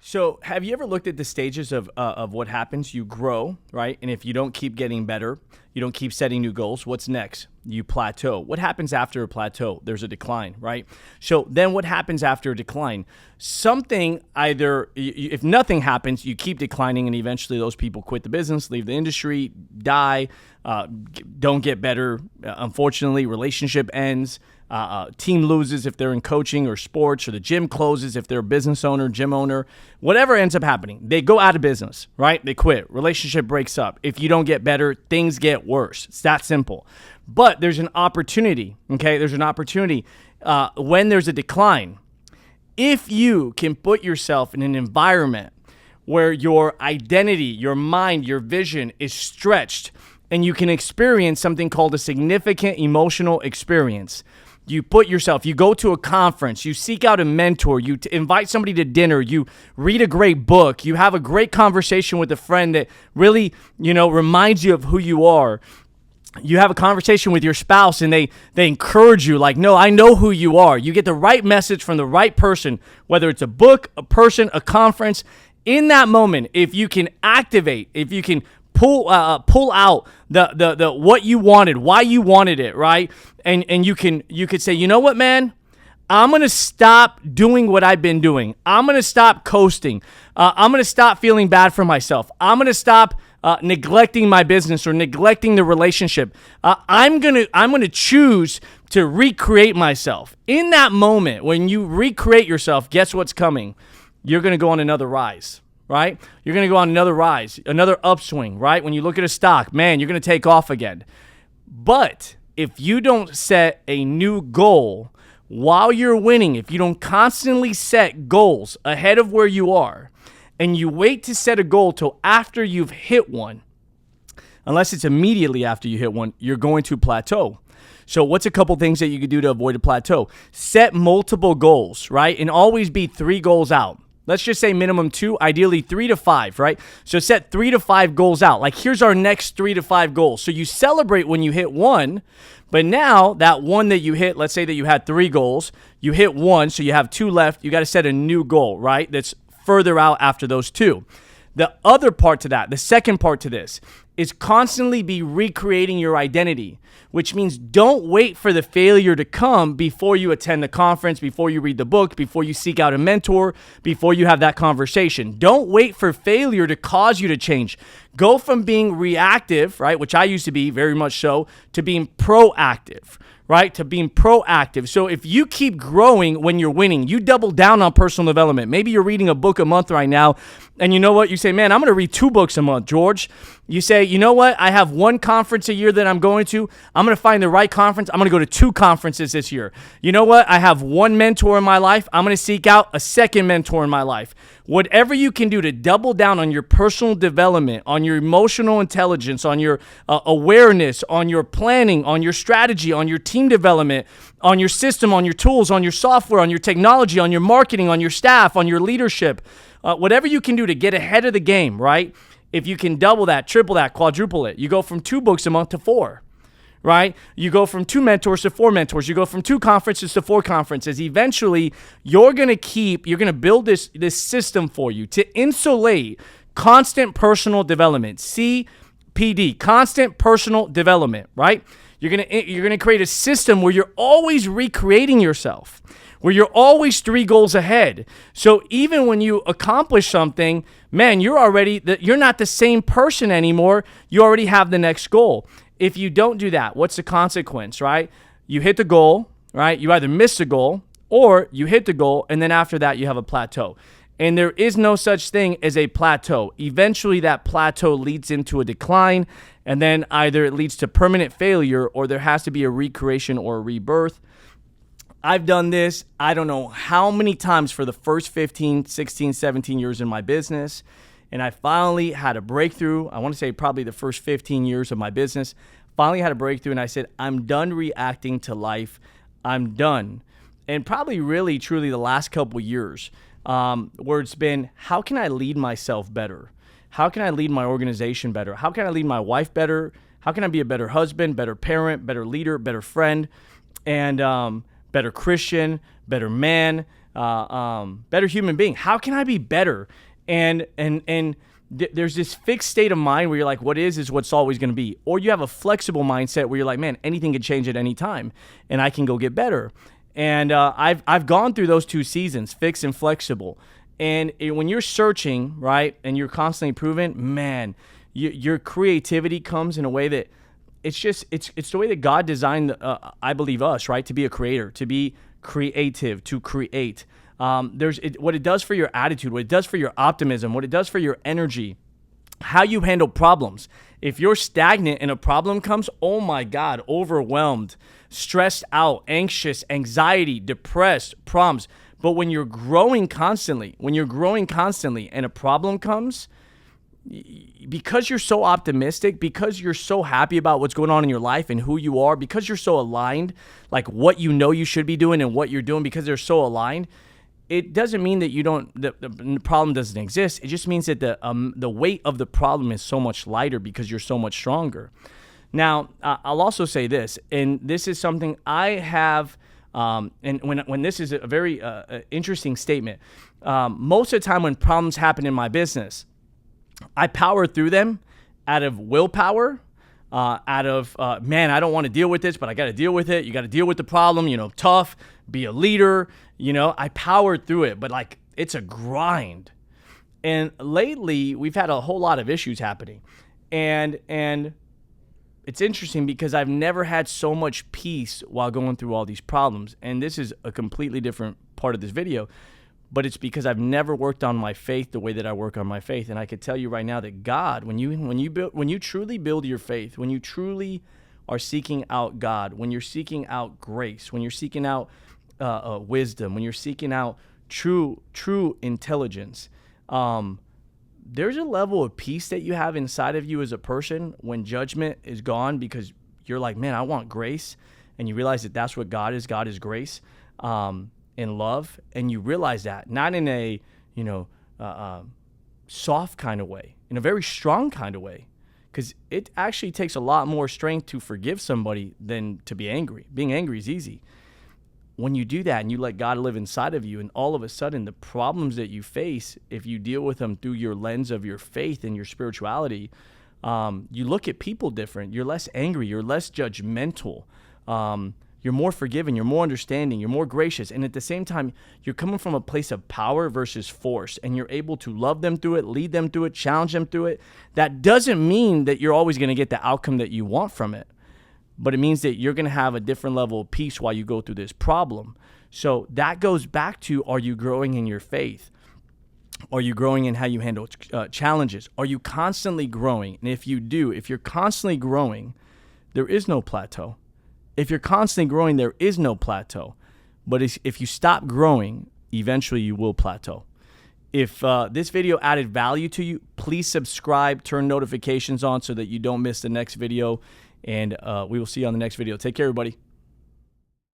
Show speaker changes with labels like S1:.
S1: So, have you ever looked at the stages of what happens? You grow, right? And if you don't keep getting better, you don't keep setting new goals, what's next? You plateau. What happens after a plateau? There's a decline, right? So, then what happens after a decline? Something either, if nothing happens, you keep declining, and eventually those people quit the business, leave the industry, die, don't get better. Unfortunately, relationship ends. Team loses if they're in coaching or sports, or the gym closes if they're a business owner, gym owner, whatever ends up happening. They go out of business, right? They quit. Relationship breaks up. If you don't get better, things get worse. It's that simple. But there's an opportunity, okay? There's an opportunity when there's a decline. If you can put yourself in an environment where your identity, your mind, your vision is stretched, and you can experience something called a significant emotional experience. You put yourself, you go to a conference, you seek out a mentor, you invite somebody to dinner, you read a great book, you have a great conversation with a friend that really, reminds you of who you are. You have a conversation with your spouse and they encourage you like, no, I know who you are. You get the right message from the right person, whether it's a book, a person, a conference. In that moment, if you can activate, if you can pull out the what you wanted, why you wanted it, right? And you could say, you know what, man? I'm going to stop doing what I've been doing. I'm going to stop coasting. I'm going to stop feeling bad for myself. I'm going to stop neglecting my business or neglecting the relationship. I'm going to choose to recreate myself. In that moment, when you recreate yourself, guess what's coming? You're going to go on another rise. Right? You're going to go on another rise, another upswing, right? When you look at a stock, man, you're going to take off again. But if you don't set a new goal while you're winning, if you don't constantly set goals ahead of where you are, and you wait to set a goal till after you've hit one, unless it's immediately after you hit one, you're going to plateau. So what's a couple things that you could do to avoid a plateau? Set multiple goals, right? And always be 3 goals out. Let's just say minimum 2, ideally 3 to 5, right? So set 3 to 5 goals out. Like, here's our next 3 to 5 goals. So you celebrate when you hit one, but now that one that you hit, let's say that you had 3 goals, you hit one, so you have 2 left. You got to set a new goal, right? That's further out after those 2. The other part to that, the second part to this, is constantly be recreating your identity, which means don't wait for the failure to come before you attend the conference, before you read the book, before you seek out a mentor, before you have that conversation. Don't wait for failure to cause you to change. Go from being reactive, right, which I used to be very much so, to being proactive. Right? To being proactive. So if you keep growing when you're winning, you double down on personal development. Maybe you're reading a book a month right now, and you know what? You say, man, I'm going to read 2 books a month, George. You say, you know what? I have 1 conference a year that I'm going to. I'm going to find the right conference. I'm going to go to 2 conferences this year. You know what? I have 1 mentor in my life. I'm going to seek out a second mentor in my life. Whatever you can do to double down on your personal development, on your emotional intelligence, on your awareness, on your planning, on your strategy, on your team development, on your system, on your tools, on your software, on your technology, on your marketing, on your staff, on your leadership, whatever you can do to get ahead of the game, right? If you can double that, triple that, quadruple it, you go from 2 books a month to 4. Right? You go from 2 mentors to 4 mentors. You go from 2 conferences to 4 conferences. Eventually, you're going to build this system for you to insulate constant personal development, CPD, constant personal development, right? You're going to create a system where you're always recreating yourself, where you're always 3 goals ahead. So even when you accomplish something, man, you're not the same person anymore. You already have the next goal. If you don't do that, what's the consequence, right? You hit the goal, right? You either miss the goal or you hit the goal, and then after that, you have a plateau. And there is no such thing as a plateau. Eventually, that plateau leads into a decline, and then either it leads to permanent failure or there has to be a recreation or a rebirth. I've done this, I don't know how many times for the first 15, 16, 17 years in my business. And I finally had a breakthrough. I want to say probably the first 15 years of my business. Finally had a breakthrough, and I said, I'm done reacting to life. I'm done. And probably really, truly the last couple years where it's been, how can I lead myself better? How can I lead my organization better? How can I lead my wife better? How can I be a better husband, better parent, better leader, better friend, and better Christian, better man, better human being. How can I be better? And there's this fixed state of mind where you're like, what is what's always going to be. Or you have a flexible mindset where you're like, man, anything can change at any time and I can go get better. And I've gone through those two seasons, fixed and flexible. And when you're searching, right, and you're constantly improving, man, your creativity comes in a way that it's the way that God designed, I believe, us, right, to be a creator, to be creative, to create. What it does for your attitude, what it does for your optimism, what it does for your energy, how you handle problems. If you're stagnant and a problem comes, oh my God, overwhelmed, stressed out, anxious, anxiety, depressed, problems. But when you're growing constantly and a problem comes, because you're so optimistic, because you're so happy about what's going on in your life and who you are, because you're so aligned, like what you know you should be doing and what you're doing, because they're so aligned, it doesn't mean that the problem doesn't exist. It just means that the weight of the problem is so much lighter because you're so much stronger. Now, I'll also say this, and this is something I have, and when this is a very interesting statement, most of the time when problems happen in my business, I power through them out of willpower, out of, man, I don't want to deal with this, but I got to deal with it. You got to deal with the problem, tough, be a leader, I powered through it, but like it's a grind. And lately we've had a whole lot of issues happening. And it's interesting because I've never had so much peace while going through all these problems. And this is a completely different part of this video, but it's because I've never worked on my faith the way that I work on my faith. And I could tell you right now that God, when you truly build your faith, when you truly are seeking out God, when you're seeking out grace, when you're seeking out wisdom, when you're seeking out true intelligence, there's a level of peace that you have inside of you as a person when judgment is gone, because you're like, man, I want grace. And you realize that that's what God is. God is grace. In love, and you realize that not in a soft kind of way, in a very strong kind of way, because it actually takes a lot more strength to forgive somebody than to be angry. Being angry is easy. When you do that and you let God live inside of you, and all of a sudden the problems that you face, if you deal with them through your lens of your faith and your spirituality, you look at people different. You're less angry. You're less judgmental. You're more forgiving, you're more understanding, you're more gracious. And at the same time, you're coming from a place of power versus force, and you're able to love them through it, lead them through it, challenge them through it. That doesn't mean that you're always going to get the outcome that you want from it, but it means that you're going to have a different level of peace while you go through this problem. So that goes back to, are you growing in your faith? Are you growing in how you handle challenges? Are you constantly growing? And if you're constantly growing, there is no plateau. If you're constantly growing, there is no plateau. But if you stop growing, eventually you will plateau. If this video added value to you, please subscribe, turn notifications on so that you don't miss the next video. And we will see you on the next video. Take care, everybody.